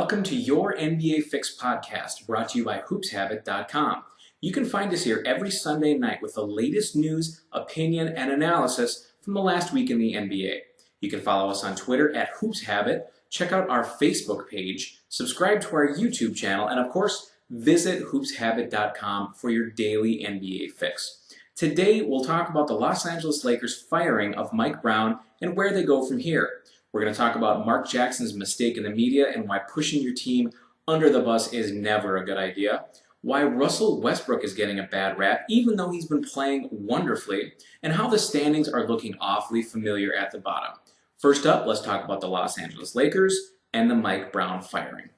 Welcome to your NBA Fix podcast, brought to you by hoopshabit.com. You can find us here every Sunday night with the latest news, opinion, and analysis from the last week in the NBA. You can follow us on Twitter at hoopshabit, check out our Facebook page, subscribe to our YouTube channel, and of course, visit hoopshabit.com for your daily NBA fix. Today, we'll talk about the Los Angeles Lakers' firing of Mike Brown and where they go from here. We're going to talk about Mark Jackson's mistake in the media and why pushing your team under the bus is never a good idea. Why Russell Westbrook is getting a bad rap, even though he's been playing wonderfully. And how the standings are looking awfully familiar at the bottom. First up, let's talk about the Los Angeles Lakers and the Mike Brown firing.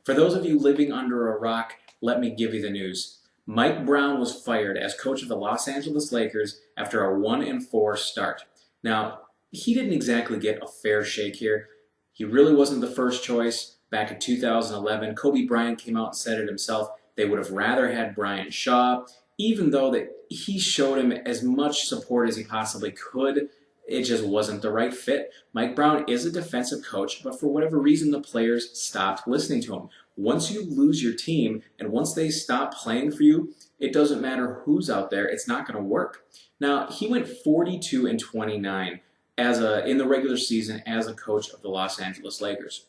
For those of you living under a rock, let me give you the news. Mike Brown was fired as coach of the Los Angeles Lakers after a 1-4 start. Now, he didn't exactly get a fair shake here. He really wasn't the first choice. Back in 2011, Kobe Bryant came out and said it himself. They would have rather had Brian Shaw, even though that he showed him as much support as he possibly could. It just wasn't the right fit. Mike Brown is a defensive coach, but for whatever reason, the players stopped listening to him. Once you lose your team and once they stop playing for you, it doesn't matter who's out there, it's not going to work. Now, he went 42-29 in the regular season as a coach of the Los Angeles Lakers.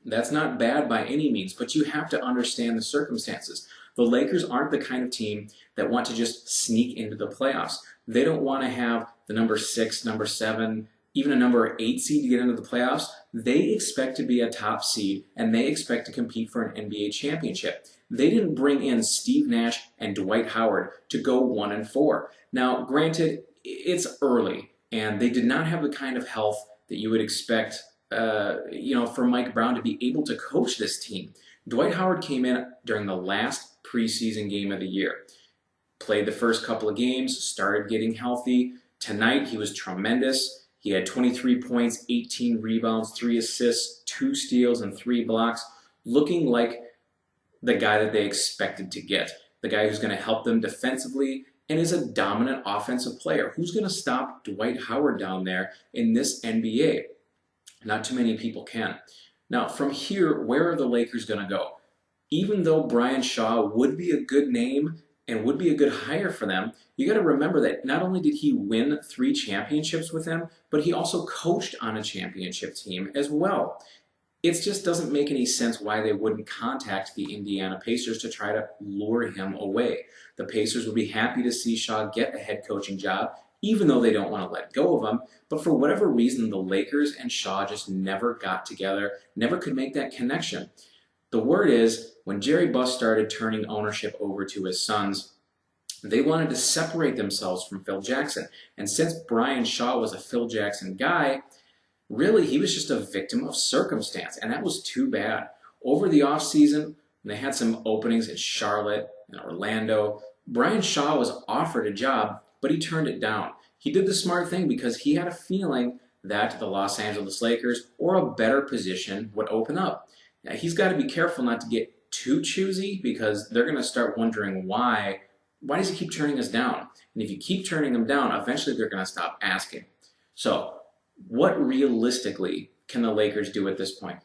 That's not bad by any means, but you have to understand the circumstances. The Lakers aren't the kind of team that want to just sneak into the playoffs. They don't want to have the number 6, number 7, even a number 8 seed to get into the playoffs. They expect to be a top seed, and they expect to compete for an NBA championship. They didn't bring in Steve Nash and Dwight Howard to go 1-4. Now, granted, it's early, and they did not have the kind of health that you would expect for Mike Brown to be able to coach this team. Dwight Howard came in during the last preseason game of the year. Played the first couple of games, started getting healthy. Tonight, he was tremendous. He had 23 points, 18 rebounds, 3 assists, 2 steals, and 3 blocks, looking like the guy that they expected to get, the guy who's going to help them defensively and is a dominant offensive player. Who's going to stop Dwight Howard down there in this NBA? Not too many people can. Now, from here, where are the Lakers going to go? Even though Brian Shaw would be a good name and would be a good hire for them, you got to remember that not only did he win 3 championships with them, but he also coached on a championship team as well. It just doesn't make any sense why they wouldn't contact the Indiana Pacers to try to lure him away. The Pacers would be happy to see Shaw get a head coaching job, even though they don't want to let go of him. But for whatever reason, the Lakers and Shaw just never got together, never could make that connection. The word is, when Jerry Buss started turning ownership over to his sons, they wanted to separate themselves from Phil Jackson. And since Brian Shaw was a Phil Jackson guy, really he was just a victim of circumstance, and that was too bad. Over the offseason, they had some openings in Charlotte and Orlando. Brian Shaw was offered a job, but he turned it down. He did the smart thing because he had a feeling that the Los Angeles Lakers or a better position would open up. Now, he's got to be careful not to get too choosy because they're going to start wondering why does he keep turning us down? And if you keep turning them down, eventually they're going to stop asking. So what realistically can the Lakers do at this point?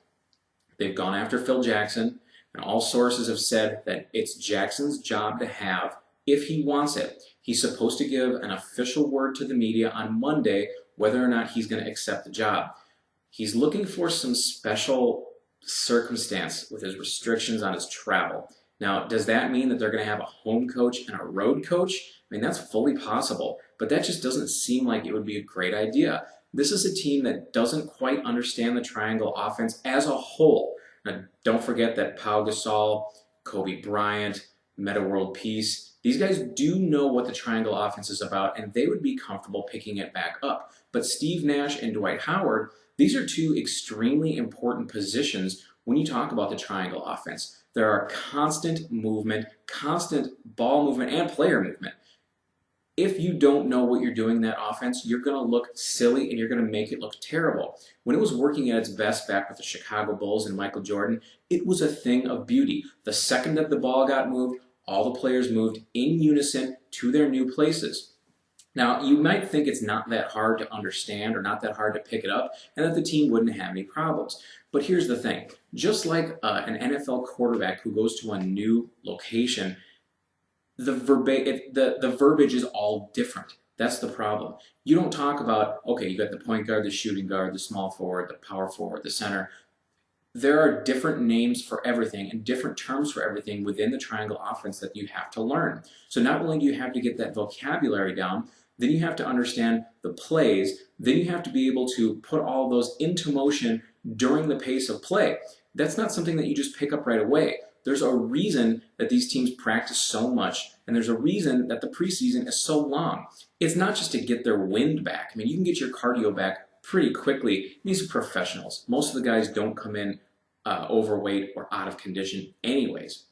They've gone after Phil Jackson, and all sources have said that it's Jackson's job to have if he wants it. He's supposed to give an official word to the media on Monday whether or not he's going to accept the job. He's looking for some special circumstance with his restrictions on his travel. Now, does that mean that they're going to have a home coach and a road coach? I mean, that's fully possible, but that just doesn't seem like it would be a great idea. This is a team that doesn't quite understand the triangle offense as a whole. Now, don't forget that Pau Gasol, Kobe Bryant, Metta World Peace, these guys do know what the triangle offense is about, and they would be comfortable picking it back up. But Steve Nash and Dwight Howard, these are 2 extremely important positions when you talk about the triangle offense. There are constant movement, constant ball movement, and player movement. If you don't know what you're doing in that offense, you're going to look silly and you're going to make it look terrible. When it was working at its best back with the Chicago Bulls and Michael Jordan, it was a thing of beauty. The second that the ball got moved, all the players moved in unison to their new places. Now, you might think it's not that hard to understand or not that hard to pick it up, and that the team wouldn't have any problems. But here's the thing. Just like an NFL quarterback who goes to a new location, the verbiage is all different. That's the problem. You don't talk about, okay, you got the point guard, the shooting guard, the small forward, the power forward, the center. There are different names for everything and different terms for everything within the triangle offense that you have to learn. So not only do you have to get that vocabulary down, then you have to understand the plays, then you have to be able to put all those into motion during the pace of play. That's not something that you just pick up right away. There's a reason that these teams practice so much, and there's a reason that the preseason is so long. It's not just to get their wind back. I mean, you can get your cardio back pretty quickly. These are professionals. Most of the guys don't come in overweight or out of condition anyways.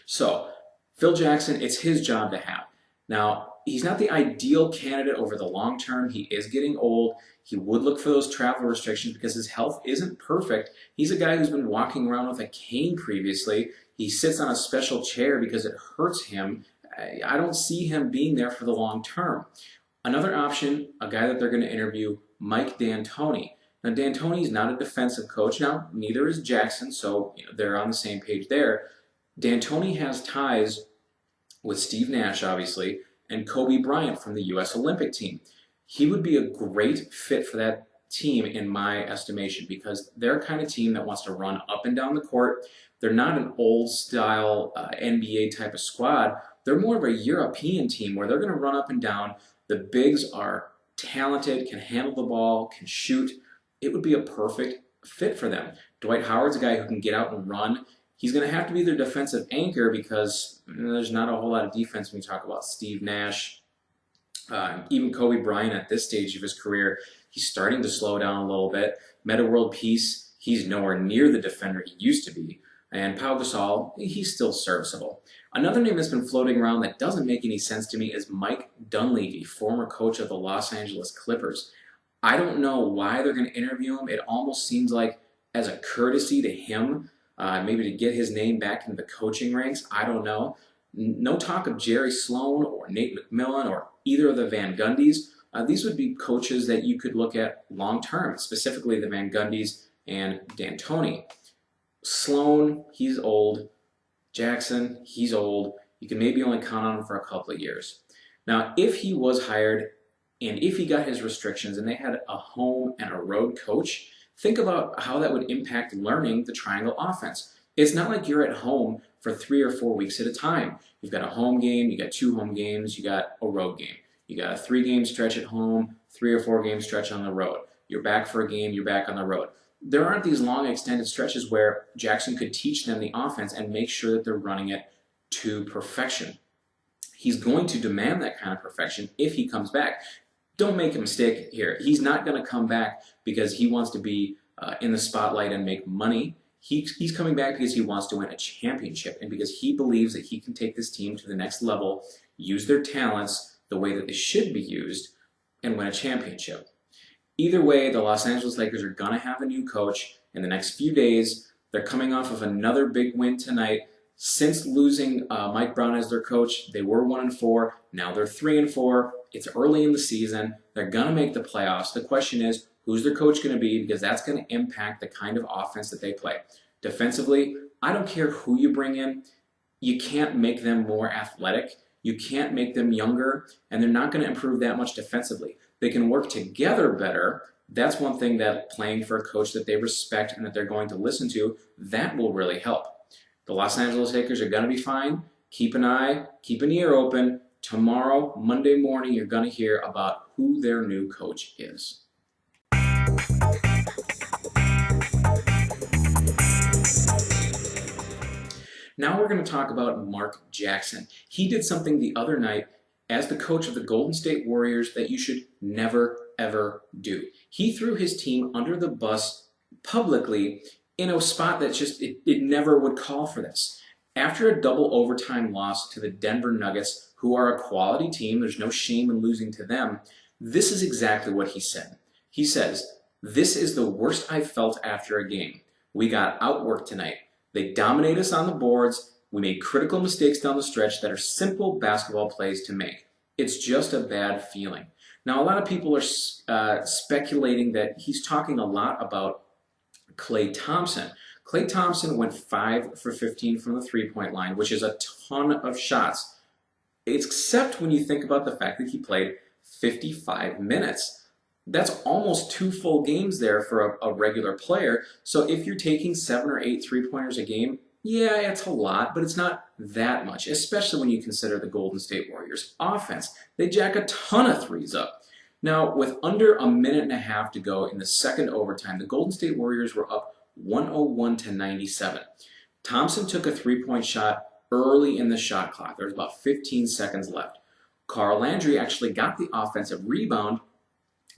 So, Phil Jackson, it's his job to have. Now, he's not the ideal candidate over the long term. He is getting old. He would look for those travel restrictions because his health isn't perfect. He's a guy who's been walking around with a cane previously. He sits on a special chair because it hurts him. I don't see him being there for the long term. Another option, a guy that they're going to interview, Mike D'Antoni. Now, D'Antoni's not a defensive coach. Now, neither is Jackson, so they're on the same page there. D'Antoni has ties with Steve Nash, obviously, and Kobe Bryant from the U.S. Olympic team. He would be a great fit for that team in my estimation because they're a kind of team that wants to run up and down the court. They're not an old-style NBA type of squad. They're more of a European team where they're going to run up and down. The bigs are talented, can handle the ball, can shoot. It would be a perfect fit for them. Dwight Howard's a guy who can get out and run. He's going to have to be their defensive anchor because there's not a whole lot of defense when you talk about Steve Nash. Even Kobe Bryant at this stage of his career, he's starting to slow down a little bit. Meta World Peace, he's nowhere near the defender he used to be. And Pau Gasol, he's still serviceable. Another name that's been floating around that doesn't make any sense to me is Mike Dunleavy, former coach of the Los Angeles Clippers. I don't know why they're going to interview him. It almost seems like as a courtesy to him, maybe to get his name back into the coaching ranks. I don't know. No talk of Jerry Sloan or Nate McMillan or either of the Van Gundys. These would be coaches that you could look at long term, specifically the Van Gundys and D'Antoni. Sloan, he's old. Jackson, he's old. You can maybe only count on him for a couple of years. Now, if he was hired and if he got his restrictions and they had a home and a road coach, think about how that would impact learning the triangle offense. It's not like you're at home for 3 or 4 weeks at a time. You've got a home game, you got 2 home games, you got a road game. You got a 3-game stretch at home, 3 or 4 game stretch on the road. You're back for a game, you're back on the road. There aren't these long extended stretches where Jackson could teach them the offense and make sure that they're running it to perfection. He's going to demand that kind of perfection if he comes back. Don't make a mistake here. He's not going to come back because he wants to be in the spotlight and make money. He's coming back because he wants to win a championship and because he believes that he can take this team to the next level, use their talents the way that they should be used, and win a championship. Either way, the Los Angeles Lakers are going to have a new coach in the next few days. They're coming off of another big win tonight. Since losing Mike Brown as their coach, they were 1-4. Now they're 3-4. It's early in the season. They're going to make the playoffs. The question is, who's their coach going to be? Because that's going to impact the kind of offense that they play. Defensively, I don't care who you bring in. You can't make them more athletic. You can't make them younger. And they're not going to improve that much defensively. They can work together better. That's one thing that playing for a coach that they respect and that they're going to listen to, that will really help. The Los Angeles Lakers are going to be fine. Keep an eye, keep an ear open. Tomorrow, Monday morning, you're going to hear about who their new coach is. Now we're going to talk about Mark Jackson. He did something the other night as the coach of the Golden State Warriors that you should never, ever do. He threw his team under the bus publicly in a spot that just, it never would call for this. After a double overtime loss to the Denver Nuggets, who are a quality team, there's no shame in losing to them, this is exactly what he said. He says, "This is the worst I've felt after a game. We got outworked tonight. They dominate us on the boards. We made critical mistakes down the stretch that are simple basketball plays to make. It's just a bad feeling. Now, a lot of people are speculating that he's talking a lot about Klay Thompson. Klay Thompson went 5 for 15 from the three-point line, which is a ton of shots, except when you think about the fact that he played 55 minutes. That's almost 2 full games there for a regular player. So if you're taking 7 or 8 three-pointers a game, yeah, it's a lot, but it's not that much, especially when you consider the Golden State Warriors offense. They jack a ton of threes up. Now, with under a minute and a half to go in the second overtime, the Golden State Warriors were up 101 to 97. Thompson took a three-point shot early in the shot clock. There was about 15 seconds left. Carl Landry actually got the offensive rebound,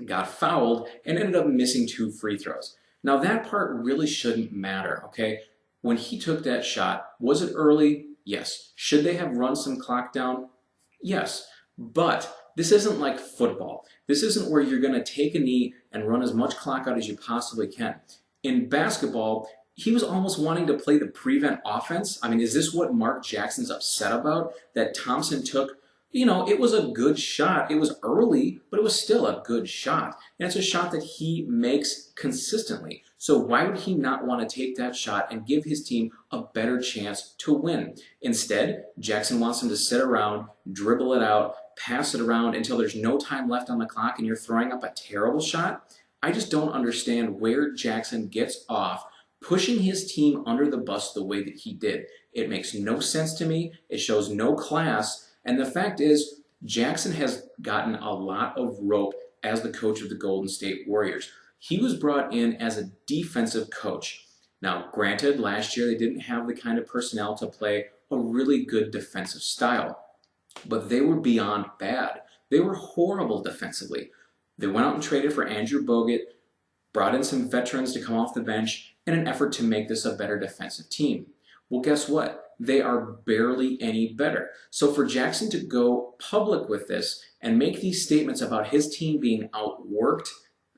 got fouled, and ended up missing 2 free throws. Now, that part really shouldn't matter, okay? When he took that shot, was it early? Yes. Should they have run some clock down? Yes. But this isn't like football. This isn't where you're going to take a knee and run as much clock out as you possibly can. In basketball, he was almost wanting to play the prevent offense. I mean, is this what Mark Jackson's upset about? That Thompson took, it was a good shot. It was early, but it was still a good shot. And it's a shot that he makes consistently. So why would he not want to take that shot and give his team a better chance to win? Instead, Jackson wants him to sit around, dribble it out, pass it around until there's no time left on the clock and you're throwing up a terrible shot. I just don't understand where Jackson gets off pushing his team under the bus the way that he did. It makes no sense to me. It shows no class. And the fact is, Jackson has gotten a lot of rope as the coach of the Golden State Warriors. He was brought in as a defensive coach. Now, granted, last year they didn't have the kind of personnel to play a really good defensive style, but they were beyond bad. They were horrible defensively. They went out and traded for Andrew Bogut, brought in some veterans to come off the bench in an effort to make this a better defensive team. Well, guess what? They are barely any better. So for Jackson to go public with this and make these statements about his team being outworked,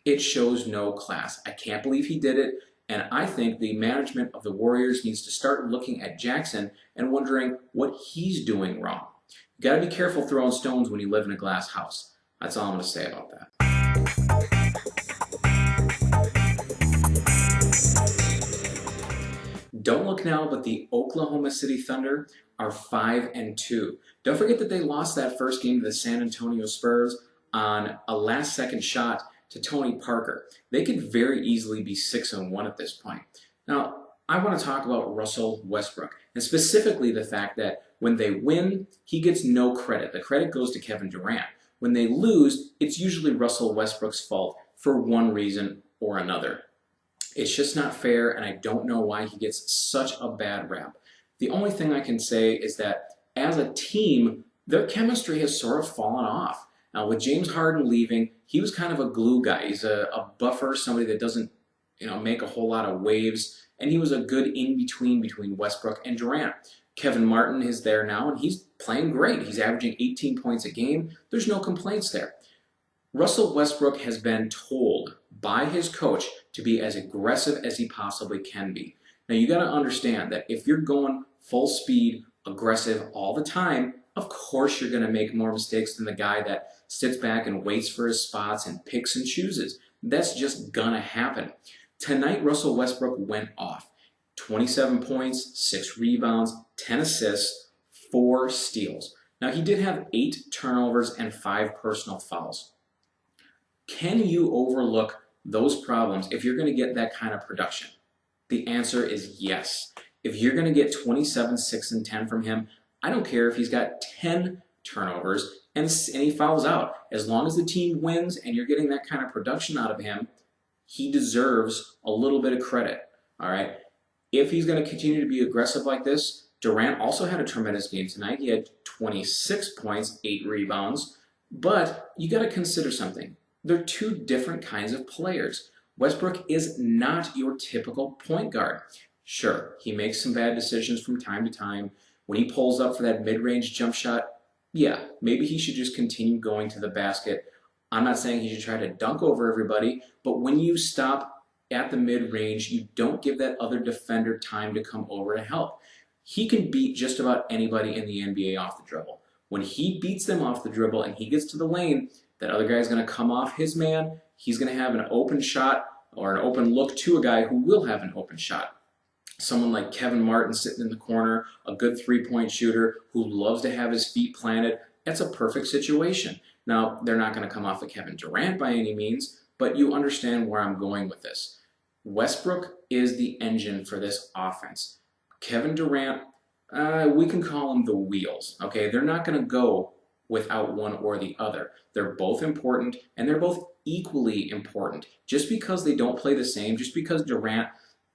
it shows no class. I can't believe he did it, and I think the management of the Warriors needs to start looking at Jackson and wondering what he's doing wrong. You gotta be careful throwing stones when you live in a glass house. That's all I'm gonna say about that. Don't look now, but the Oklahoma City Thunder are 5-2. Don't forget that they lost that first game to the San Antonio Spurs on a last-second shot to Tony Parker. They could very easily be 6-1 at this point. Now, I want to talk about Russell Westbrook, and specifically the fact that when they win, he gets no credit. The credit goes to Kevin Durant. When they lose, it's usually Russell Westbrook's fault for one reason or another. It's just not fair, and I don't know why he gets such a bad rap. The only thing I can say is that as a team, their chemistry has sort of fallen off. Now, with James Harden leaving, he was kind of a glue guy. He's a buffer, somebody that doesn't, make a whole lot of waves, and he was a good in-between Westbrook and Durant. Kevin Martin is there now, and he's playing great. He's averaging 18 points a game. There's no complaints there. Russell Westbrook has been told by his coach to be as aggressive as he possibly can be. Now, you got to understand that if you're going full speed, aggressive all the time, of course you're going to make more mistakes than the guy that sits back and waits for his spots and picks and chooses. That's just going to happen. Tonight, Russell Westbrook went off. 27 points, 6 rebounds, 10 assists, 4 steals. Now, he did have 8 turnovers and 5 personal fouls. Can you overlook those problems if you're going to get that kind of production? The answer is yes. If you're going to get 27, 6, and 10 from him, I don't care if he's got 10 turnovers and he fouls out. As long as the team wins and you're getting that kind of production out of him, he deserves a little bit of credit. All right. If he's going to continue to be aggressive like this, Durant also had a tremendous game tonight. He had 26 points, 8 rebounds. But you got to consider something. They're two different kinds of players. Westbrook is not your typical point guard. Sure, he makes some bad decisions from time to time. When he pulls up for that mid-range jump shot, yeah, maybe he should just continue going to the basket. I'm not saying he should try to dunk over everybody, but when you stop at the mid-range, you don't give that other defender time to come over to help. He can beat just about anybody in the NBA off the dribble. When he beats them off the dribble and he gets to the lane, that other guy is going to come off his man. He's going to have an open shot or an open look to a guy who will have an open shot. Someone like Kevin Martin sitting in the corner, a good three-point shooter who loves to have his feet planted. That's a perfect situation. Now, they're not going to come off of Kevin Durant by any means, but you understand where I'm going with this. Westbrook is the engine for this offense. Kevin Durant, we can call him the wheels, okay? They're not going to go without one or the other. They're both important, and they're both equally important. Just because they don't play the same, just because Durant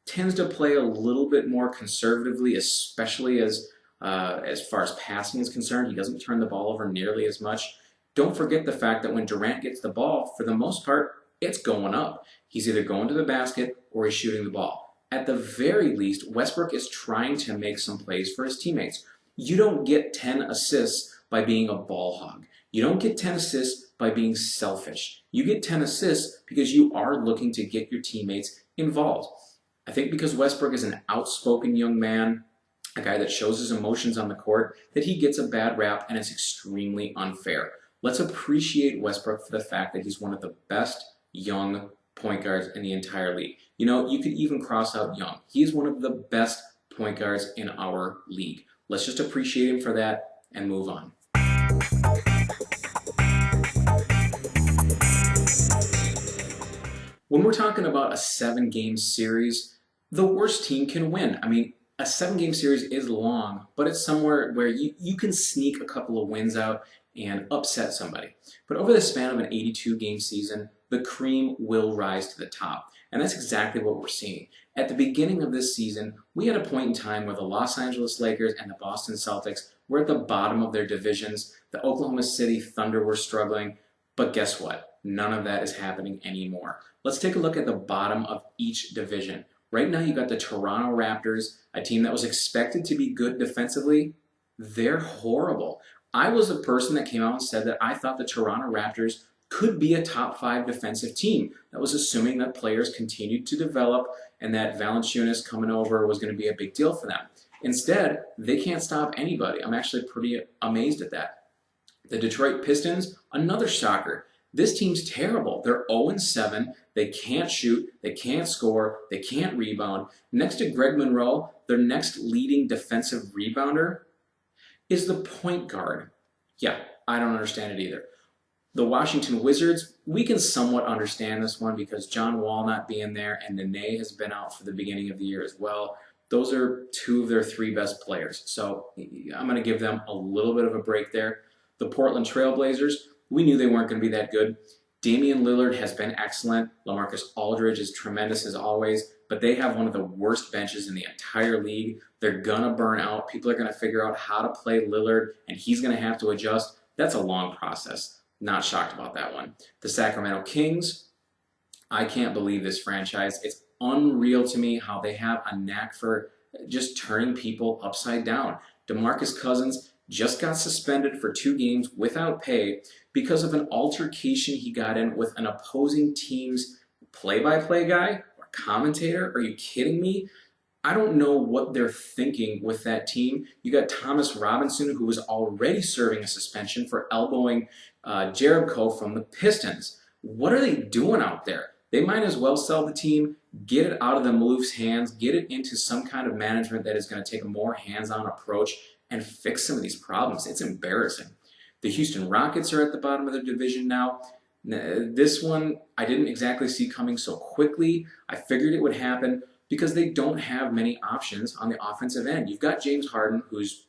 tends to play a little bit more conservatively, especially as far as passing is concerned, he doesn't turn the ball over nearly as much. Don't forget the fact that when Durant gets the ball, for the most part, it's going up. He's either going to the basket or he's shooting the ball. At the very least, Westbrook is trying to make some plays for his teammates. You don't get 10 assists by being a ball hog. You don't get 10 assists by being selfish. You get 10 assists because you are looking to get your teammates involved. I think because Westbrook is an outspoken young man, a guy that shows his emotions on the court, that he gets a bad rap, and it's extremely unfair. Let's appreciate Westbrook for the fact that he's one of the best young point guards in the entire league. You know, you could even cross out Young. He's one of the best point guards in our league. Let's just appreciate him for that and move on. When we're talking about a 7-game series, the worst team can win. I mean, a 7-game series is long, but it's somewhere where you can sneak a couple of wins out and upset somebody. But over the span of an 82-game season, the cream will rise to the top. And that's exactly what we're seeing. At the beginning of this season, we had a point in time where the Los Angeles Lakers and the Boston Celtics were at the bottom of their divisions. The Oklahoma City Thunder were struggling. But guess what? None of that is happening anymore. Let's take a look at the bottom of each division. Right now, you got the Toronto Raptors, a team that was expected to be good defensively. They're horrible. I was the person that came out and said that I thought the Toronto Raptors could be a top 5 defensive team. That was assuming that players continued to develop and that Valanciunas coming over was going to be a big deal for them. Instead, they can't stop anybody. I'm actually pretty amazed at that. The Detroit Pistons, another shocker. This team's terrible. They're 0-7. They can't shoot. They can't score. They can't rebound. Next to Greg Monroe, their next leading defensive rebounder is the point guard. Yeah, I don't understand it either. The Washington Wizards, we can somewhat understand this one because John Wall not being there and Nene has been out for the beginning of the year as well. Those are 2 of their 3 best players. So I'm going to give them a little bit of a break there. The Portland Trail Blazers, we knew they weren't going to be that good. Damian Lillard has been excellent. LaMarcus Aldridge is tremendous as always, but they have one of the worst benches in the entire league. They're going to burn out. People are going to figure out how to play Lillard, and he's going to have to adjust. That's a long process. Not shocked about that one. The Sacramento Kings, I can't believe this franchise. It's unreal to me how they have a knack for just turning people upside down. DeMarcus Cousins just got suspended for 2 games without pay because of an altercation he got in with an opposing team's play-by-play guy or commentator. Are you kidding me? I don't know what they're thinking with that team. You got Thomas Robinson, who was already serving a suspension for elbowing Jerebko from the Pistons. What are they doing out there? They might as well sell the team, get it out of the Maloof's hands, get it into some kind of management that is going to take a more hands-on approach and fix some of these problems. It's embarrassing. The Houston Rockets are at the bottom of their division now. This one I didn't exactly see coming so quickly. I figured it would happen because they don't have many options on the offensive end. You've got James Harden, who's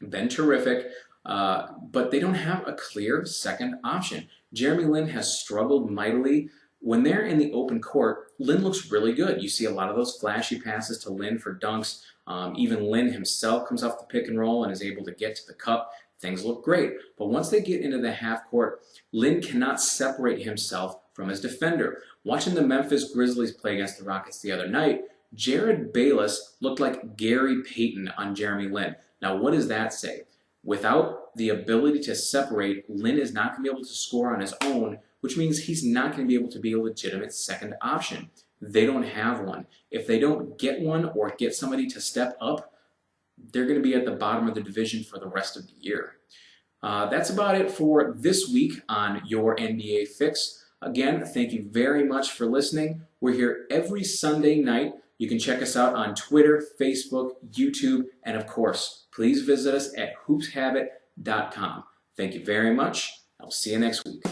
been terrific, but they don't have a clear second option. Jeremy Lin has struggled mightily. When they're in the open court, Lin looks really good. You see a lot of those flashy passes to Lin for dunks. Even Lin himself comes off the pick and roll and is able to get to the cup. Things look great. But once they get into the half court, Lin cannot separate himself from his defender. Watching the Memphis Grizzlies play against the Rockets the other night, Jared Bayless looked like Gary Payton on Jeremy Lin. Now, what does that say? Without the ability to separate, Lin is not going to be able to score on his own, which means he's not going to be able to be a legitimate second option. They don't have one. If they don't get one or get somebody to step up, they're going to be at the bottom of the division for the rest of the year. That's about it for this week on Your NBA Fix. Again, thank you very much for listening. We're here every Sunday night. You can check us out on Twitter, Facebook, YouTube, and of course, please visit us at hoopshabit.com. Thank you very much. I'll see you next week.